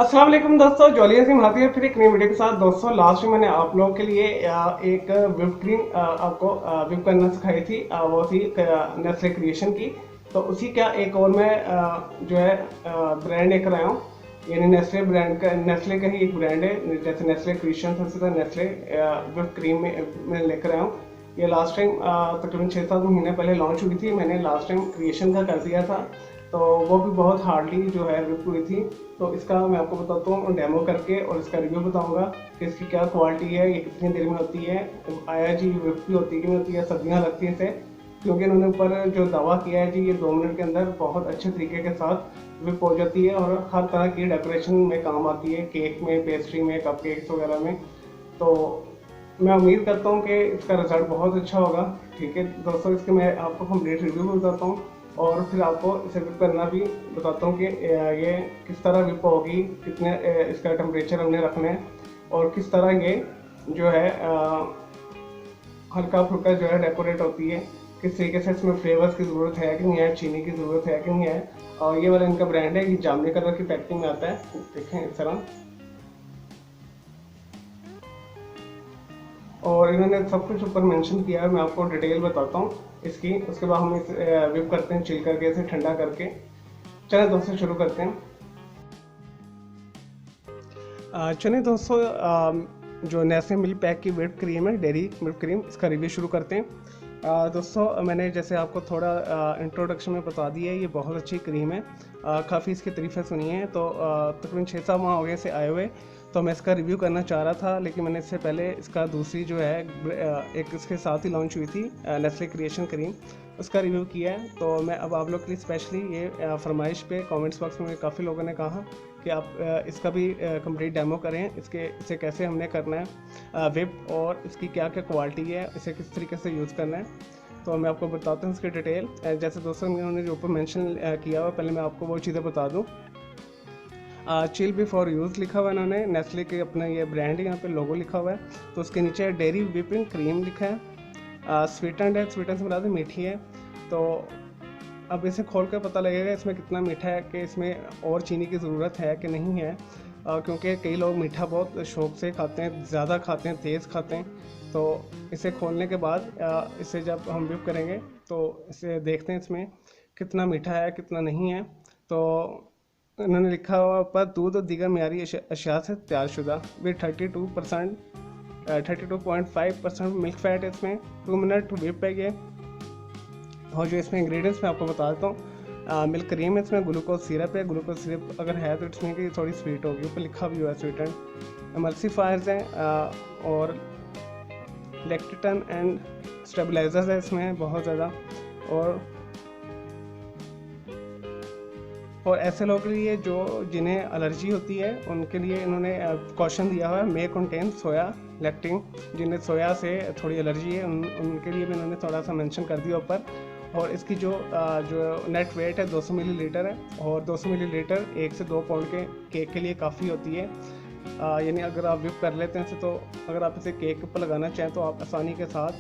अस्सलाम वालेकुम दोस्तों, जॉलिया सिंह हाथी है फिर एक नई वीडियो के साथ। दोस्तों लास्ट में मैंने आप लोगों के लिए एक विप क्रीम आपको विप करना सिखाई थी। वो थी नेस्ले क्रिएशन की। तो उसी का एक और मैं जो है ब्रांड लेकर आया हूँ। यानी नेस्ले ब्रांड का, नेस्ले का ही एक ब्रांड है, जैसे नेस्ले क्रिएशन था, उसी तरह नेस्ले विप क्रीम में मैं लेकर आया हूँ। ये लास्ट टाइम तकरीबन 6-7 महीने पहले लॉन्च हुई थी। मैंने लास्ट टाइम क्रिएशन का कर दिया था, तो वो भी बहुत हार्डली जो है विप हुई थी। तो इसका मैं आपको बताता हूँ डेमो करके, और इसका रिव्यू बताऊंगा कि इसकी क्या क्वालिटी है, ये कितनी देर में होती है, आया जी विप भी होती है कि नहीं होती है, सब्जियाँ लगती हैं इसे। क्योंकि इन्होंने ऊपर जो दावा किया है जी, ये 2 मिनट के अंदर बहुत अच्छे तरीके के साथ विप हो जाती है और हर तरह की डेकोरेशन में काम आती है, केक में, पेस्ट्री में, कप केक्स वगैरह में। तो मैं उम्मीद करता हूँ कि इसका रिजल्ट बहुत अच्छा होगा। ठीक है दोस्तों, इसके मैं आपको कंप्लीट रिव्यू भी बताता हूँ और फिर आपको इसे विप करना भी बताता हूँ कि ये किस तरह विप होगी, कितने इसका टेम्परेचर हमने रखना है, और किस तरह ये जो है हल्का फुल्का जो है डेकोरेट होती है, किस तरीके से इसमें फ्लेवर्स की ज़रूरत है कि नहीं है, चीनी की ज़रूरत है कि नहीं है। और ये वाला इनका ब्रांड है, ये जामुनी कलर की पैकिंग में आता है, देखें इस तरह। और इन्होंने सब कुछ ऊपर मेंशन किया है, मैं आपको डिटेल बताता हूँ इसकी। उसके बाद हम इसे विप करते हैं, चिल करके, इसे ठंडा करके। चलिए दोस्तों शुरू करते हैं। चलिए दोस्तों, जो नेस्ले मिल्क पैक की व्हिप क्रीम है, डेयरी व्हिप क्रीम, इसका रिव्यू शुरू करते हैं। दोस्तों मैंने जैसे आपको थोड़ा इंट्रोडक्शन में बता दिया है, ये बहुत अच्छी क्रीम है। काफ़ी इसकी तारीफ़ें सुनी हैं। तो तकरीबन 6-7 माह हो गए इसे आए हुए। तो मैं इसका रिव्यू करना चाह रहा था, लेकिन मैंने इससे पहले इसका दूसरी जो है एक इसके साथ ही लॉन्च हुई थी नेस्ले क्रिएशन क्रीम, उसका रिव्यू किया है। तो मैं अब आप लोग के लिए स्पेशली ये फरमाइश पे कमेंट्स बॉक्स में काफ़ी लोगों ने कहा कि आप इसका भी कंप्लीट डेमो करें, इसे कैसे हमने करना है विप, और इसकी क्या क्या क्वालिटी है, इसे किस तरीके से यूज़ करना है। तो मैं आपको बताता हूँ इसकी डिटेल। जैसे दोस्तों उन्होंने जो ऊपर मेंशन किया हुआ, पहले मैं आपको वो चीज़ें बता दूँ। चिल बिफोर यूज़ लिखा हुआ है इन्होंने, नेस्ले के अपना ये ब्रांड है, यहाँ पे लोगो लिखा हुआ है। तो उसके नीचे डेयरी व्हिपिंग क्रीम लिखा है, स्वीटेंड है, स्वीटन से बता दें मीठी है। तो अब इसे खोल कर पता लगेगा इसमें कितना मीठा है, कि इसमें और चीनी की ज़रूरत है कि नहीं है। क्योंकि कई लोग मीठा बहुत शौक से खाते हैं, ज़्यादा खाते हैं, तेज़ खाते हैं। तो इसे खोलने के बाद इसे जब हम व्हिप करेंगे तो इसे देखते हैं इसमें कितना मीठा है, कितना नहीं है। तो इन्होंने लिखा हुआ ऊपर, दूध और दीगर मियारी अशिया से तैयारशुदा विद 32.5% मिल्क फैट है इसमें। 2 मिनट व्हिप है ये। और जो इसमें इंग्रेडिएंट्स मैं आपको बता देता हूँ। मिल्क क्रीम है, इसमें ग्लूकोज सिरप है, ग्लूकोज सिरप अगर है तो इसमें कि थोड़ी स्वीट होगी, ऊपर लिखा भी हुआ है स्वीट एंड। एमल्सीफायर्स हैं और लेक्टिटन एंड स्टेबलाइजर्स है इसमें बहुत ज़्यादा। और ऐसे लोगों के लिए जो जिन्हें एलर्जी होती है, उनके लिए इन्होंने कॉशन दिया हुआ है, मे कंटेन सोया लेक्टिन। जिन्हें सोया से थोड़ी एलर्जी है, उनके लिए भी इन्होंने थोड़ा सा मेंशन कर दिया ऊपर। और इसकी जो नेट वेट है 200 मिलीलीटर है, और 200 मिलीलीटर 1 से 2 पाउंड के केक के लिए काफ़ी होती है। यानी अगर आप व्हिप कर लेते हैं तो अगर आप इसे केक के ऊपर लगाना चाहें तो आप आसानी के साथ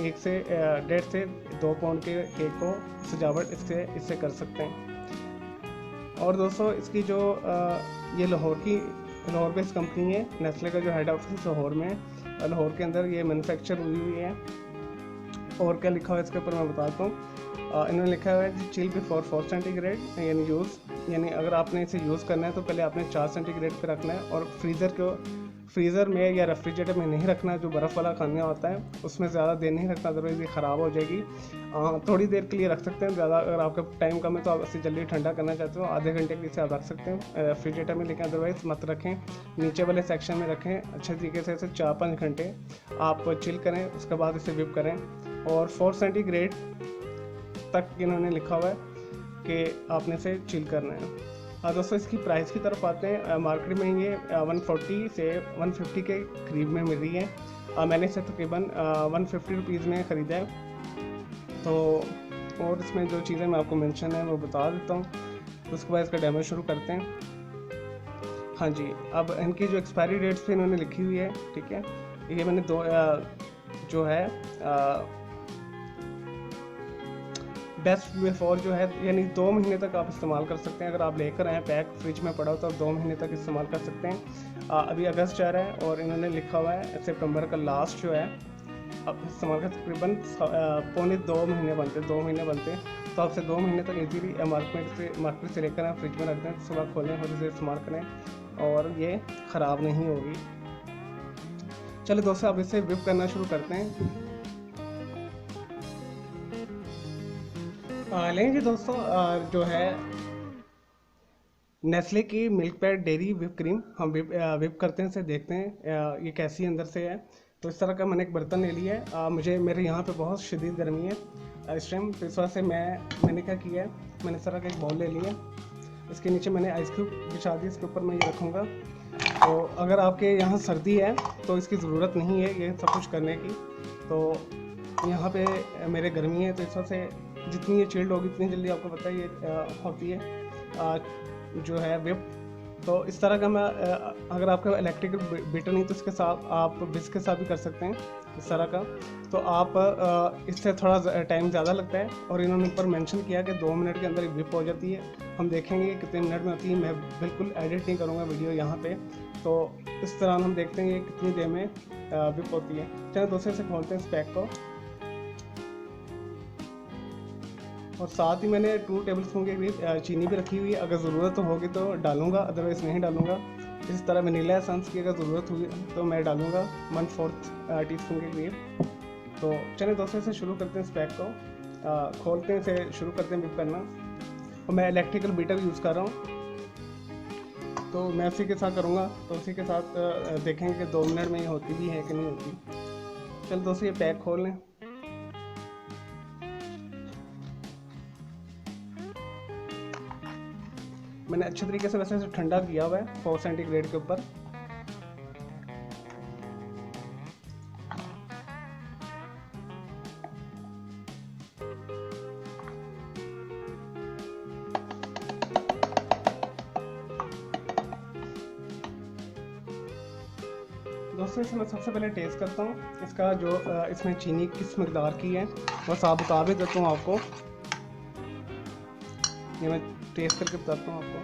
1 से 1.5 से 2 पाउंड के केक को सजावट इससे कर सकते हैं। और दोस्तों इसकी जो ये लाहौर बेस्ड कंपनी है, नेस्ले का जो हेड ऑफिस लाहौर में है, लाहौर के अंदर ये मैन्युफैक्चर हुई हुई है। और क्या लिखा हुआ है इसके ऊपर मैं बताता हूँ। इन्होंने लिखा हुआ है चिल बिफोर 4 सेंटीग्रेड, यानी यानी अगर आपने इसे यूज़ करना है तो पहले आपने 4 सेंटीग्रेड पे रखना है, और फ्रीज़र में या रेफ्रिजरेटर में नहीं रखना। जो बर्फ़ वाला खाना होता है उसमें ज़्यादा देर नहीं रखना, अदरवाइज़ ये ख़राब हो जाएगी। थोड़ी देर के लिए रख सकते हैं, ज़्यादा अगर आपका टाइम कम है तो आप इसे जल्दी ठंडा करना चाहते हो, आधे घंटे के लिए इसे आप रख सकते हैं रेफ्रिजरेटर में, लेकिन अदरवाइज़ मत रखें, नीचे वाले सेक्शन में रखें। अच्छे तरीके से इसे 4-5 घंटे आप चिल करें, उसके बाद इसे व्हिप करें। और 4 सेंटीग्रेड तक इन्होंने लिखा हुआ है कि आपने इसे चिल करना है। दोस्तों इसकी प्राइस की तरफ आते हैं। मार्केट में ये 140 से 150 के करीब में मिल रही है। मैंने इसे तकरीबन 150 रुपीज़ में ख़रीदा है। तो और इसमें जो चीज़ें मैं आपको मेंशन है वो बता देता हूँ, तो उसके बाद इसका डेमो शुरू करते हैं। हाँ जी, अब इनकी जो एक्सपायरी डेट्स पे इन्होंने लिखी हुई है, ठीक है। ये मैंने जो है बेस्ट बिफोर जो है, यानी 2 महीने तक आप इस्तेमाल कर सकते हैं। अगर आप लेकर आएँ पैक फ्रिज में पड़ा हो तो आप 2 महीने तक इस्तेमाल कर सकते हैं। अभी अगस्त जा रहा है और इन्होंने लिखा हुआ है सितंबर का लास्ट जो है अब इस्तेमाल का तकरीबन पौने 2 महीने बनते, तो आपसे 2 महीने तक इजीली मार्केट से लेकर आए, फ्रिज में रख दें, सुबह खोलें और इसे इस्तेमाल करें और ये ख़राब नहीं होगी। चलो दोस्तों, अब इसे विप करना शुरू करते हैं। लेंगे दोस्तों जो है नेस्ले की milk pad dairy whip cream, हम विप करते हैं, इसे देखते हैं ये कैसी अंदर से है। तो इस तरह का मैंने एक बर्तन ले लिया है। मेरे यहाँ पे बहुत शदीद गर्मी है इस टाइम, तो इस वजह से मैंने क्या किया है, मैंने इस तरह का एक बाउल ले लिया, इसके नीचे मैंने आइस क्यूब बिछा दी, इसके ऊपर मैं ये रखूँगा। तो अगर आपके यहाँ सर्दी है तो इसकी ज़रूरत नहीं है ये सब कुछ करने की। तो यहाँ पे मेरे गर्मी है, तो इस वजह से जितनी ये चिल्ड होगी उतनी जल्दी आपको पता है ये होती है जो है विप। तो इस तरह का मैं अगर आपका इलेक्ट्रिकल बीटर नहीं तो इसके साथ आप विस्क के साथ भी कर सकते हैं इस तरह का। तो आप इससे थोड़ा टाइम ज़्यादा लगता है और इन्होंने ऊपर मेंशन किया कि 2 मिनट के अंदर विप हो जाती है। हम देखेंगे कितने मिनट में होती है, मैं बिल्कुल एडिट नहीं करूँगा वीडियो यहाँ पे। तो इस तरह हम देखते हैं कितनी देर में विप होती है। चलो दूसरे से खोलते हैं इस पैक को, और साथ ही मैंने 2 टेबलस्पून के करीब चीनी भी रखी हुई है। अगर ज़रूरत होगी तो डालूंगा, अदरवाइज़ नहीं डालूंगा। इस तरह वनीला एसेंस की अगर ज़रूरत हुई तो मैं डालूंगा 1/4 टीस्पून के करीब। तो चलिए दोस्तों, इसे शुरू करते हैं, इस पैक को खोलते हैं, इसे शुरू करते हैं विप करना। और मैं इलेक्ट्रिकल बीटर यूज़ कर रहा हूँ, तो मैं उसी के साथ करूँगा। तो उसी के साथ देखेंगे कि 2 मिनट में ये होती भी है कि नहीं होती। चलो दोस्तों, ये पैक खोल लें। मैंने अच्छे तरीके से वैसे ठंडा किया हुआ है 4 सेंटीग्रेड के ऊपर। दोस्तों, इसे मैं सबसे पहले टेस्ट करता हूँ इसका, जो इसमें चीनी किस मकदार की है बस आप बता भी देता हूँ आपको। ये मैं टेस्ट करके बताता हूँ आपको।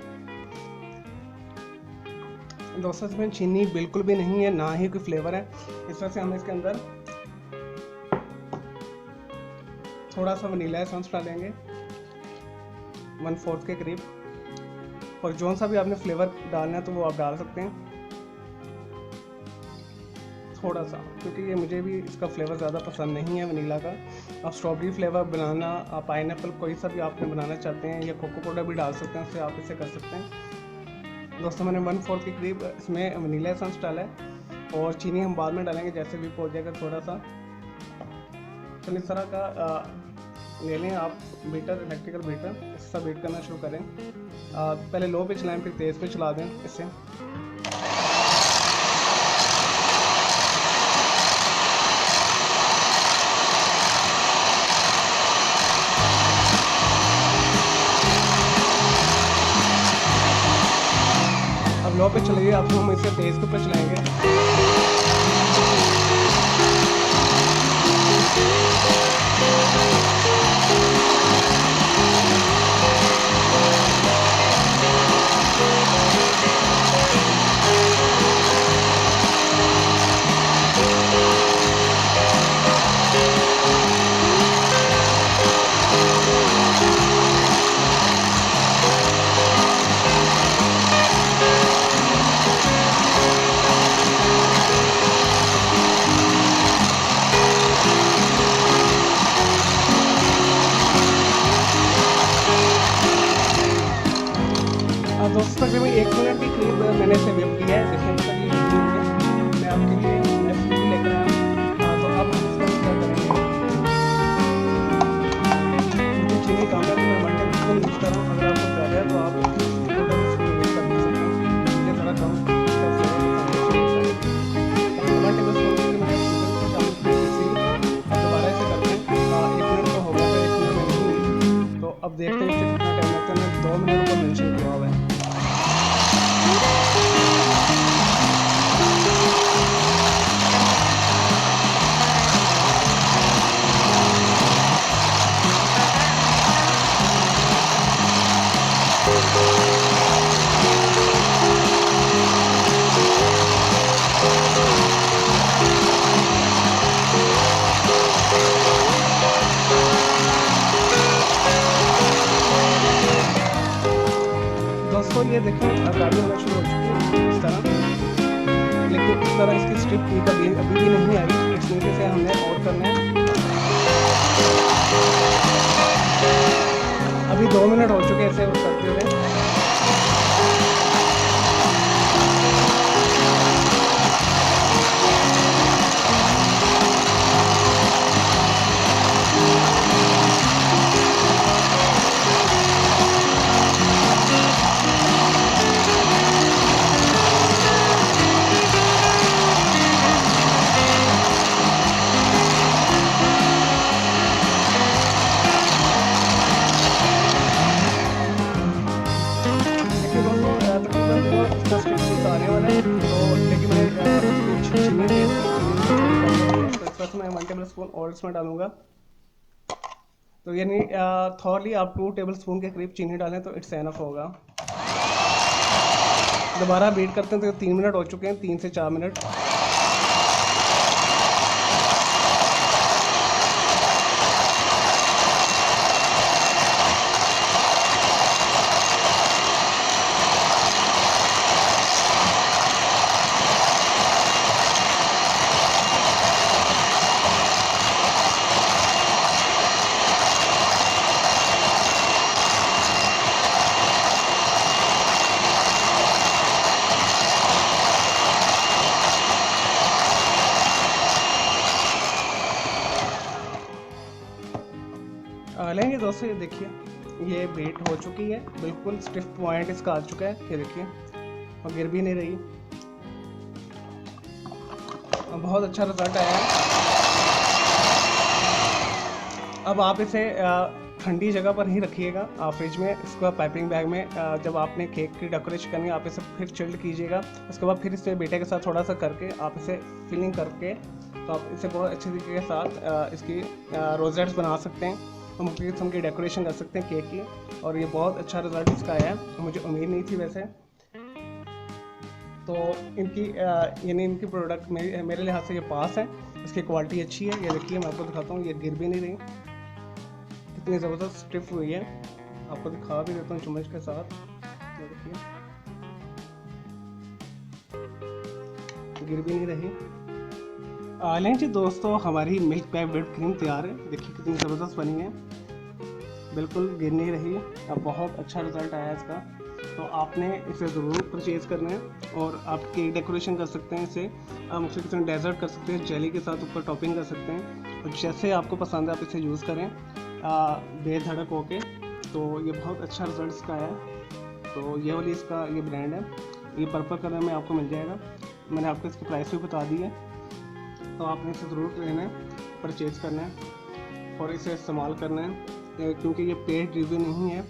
दोस्तों, इसमें चीनी बिल्कुल भी नहीं है, ना ही कोई फ्लेवर है। इस वजह से हम इसके अंदर थोड़ा सा वनीला एसेंस डालेंगे 1/4 के करीब, और जो सा भी आपने फ्लेवर डालना है तो वो आप डाल सकते हैं थोड़ा सा, क्योंकि ये मुझे भी इसका फ्लेवर ज़्यादा पसंद नहीं है वनीला का। आप स्ट्रॉबेरी फ्लेवर बनाना, आप पाइनएप्पल कोई सा भी आपने बनाना चाहते हैं, या कोको पाउडर भी डाल सकते हैं, उससे आप इसे कर सकते हैं। दोस्तों, मैंने 1/4 के करीब इसमें वनीला एसेंस डाला है, और चीनी हम बाद में डालेंगे जैसे भी हो जाएगा थोड़ा सा। चलिए इस तरह का ले लें आप बीटर, इलेक्ट्रिकल बीटर, इसका बीट करना शुरू करें। पहले लो पे चलाएं, फिर तेज़ पे चला दें इससे। लो पे चलिए, अब हम इसे तेज़ पे चलाएंगे। दोस्तों, तकरीबन 1 मिनट के करीब मैंने इसे वेव किया है। देखिए तक ये वीडियो है, मैं आपके लिए नेक्स्ट वीडियो लेकर आया। तो अब हम इसका क्या करेंगे, मुझे चीनी कम है तो मैं 1 टेबलस्पून यूज़ कर रहा हूँ। अगर आपको ज़्यादा है तो आप 2 टेबलस्पून यूज़ कर सकते हैं। मुझे ज़रा कम इसका फ्लेवर 1 टेबलस्पून के लिए मैंने शामिल की थी। अब दोबारा इसे करते हैं। 1 मिनट तो हो गया था, 1 मिनट में नहीं हुई। तो अब देखते हैं इससे कितना टाइम लगता है। मैंने 2 मिनट को मेंशन किया हुआ है। ये देखिए गाड़ी होना शुरू हो चुकी है इस तरह, लेकिन इस तरह इसकी स्ट्रिप अभी भी नहीं आई। इस नीचे से हमने और करना है। अभी 2 मिनट हो चुके हैं इसे करते हुए। मैं 1 टेबल स्पून और इसमें डालूंगा। तो यानी थॉरली आप 2 टेबल स्पून के करीब चीनी डालें तो इट्स एनफ होगा। दोबारा बीट करते हैं तो 3 मिनट हो चुके हैं, 3 से 4 मिनट। लेंगे दोस्तों, ये देखिए ये बीट हो चुकी है, बिल्कुल स्टिफ पॉइंट इसका आ चुका है, ये देखिए, और गिर भी नहीं रही। बहुत अच्छा रिजल्ट आया है। अब आप इसे ठंडी जगह पर ही रखिएगा, फ्रिज में। इसको पाइपिंग बैग में जब आपने केक की डेकोरेशन करनी है आप इसे फिर चिल्ड कीजिएगा। उसके बाद फिर इसे बेटे के साथ थोड़ा सा करके आप इसे फिलिंग करके तो आप इसे बहुत अच्छे तरीके के साथ इसकी रोजेट्स बना सकते हैं और मुख्तलिफ किस्म की डेकोरेशन कर सकते हैं केक की। और ये बहुत अच्छा रिजल्ट इसका आया है, मुझे उम्मीद नहीं थी वैसे। तो इनकी यानी इनकी प्रोडक्ट मेरे लिहाज से ये पास है। इसकी क्वालिटी अच्छी है, ये देखिए मैं आपको दिखाता हूँ, ये गिर भी नहीं रही, कितनी ज़बरदस्त स्टिफ हुई है। आपको दिखा भी देता हूँ चम्मच के साथ, ये देखिए गिर भी नहीं रही। लें जी दोस्तों, हमारी मिल्क पैक व्हिप्ड क्रीम तैयार है। देखिए कितनी ज़बरदस्त बनी है, बिल्कुल गिर नहीं रही। अब बहुत अच्छा रिज़ल्ट आया इसका। तो आपने इसे ज़रूर परचेज़ करना है और आप केक डेकोरेशन कर सकते हैं इसे, मुख्तलिफ किस्म डेजर्ट कर सकते हैं, जेली के साथ ऊपर टॉपिंग कर सकते हैं। और जैसे आपको पसंद है आप इसे यूज़ करें बेधड़क होके। तो ये बहुत अच्छा रिज़ल्ट इसका आया। तो ये वाली इसका ये ब्रांड है, ये पर्पल कलर में आपको मिल जाएगा। मैंने आपको इसकी प्राइस भी बता दी है। तो आपने इसे ज़रूर लेना है, परचेज़ करना है और इसे इस्तेमाल करना है, क्योंकि ये पेड रिव्यू नहीं है,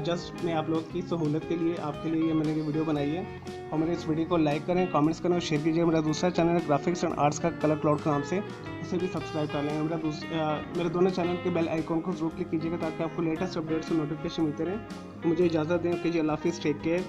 जस्ट मैं आप लोग की सहूलत के लिए आपके लिए मैंने ये वीडियो बनाई है। और मेरे इस वीडियो को लाइक करें, कमेंट्स करें और शेयर कीजिए। मेरा दूसरा चैनल है ग्राफिक्स एंड आर्ट्स का कलर क्लाउड के नाम से, उसे भी सब्सक्राइब कर लें। मेरे दोनों चैनल के बेल आइकॉन को जरूर क्लिक कीजिएगा ताकि आपको लेटेस्ट अपडेट्स और नोटिफिकेशन मिलते रहें। मुझे इजाज़त दें कि जी, अल्लाह हाफिज़, टेक केयर।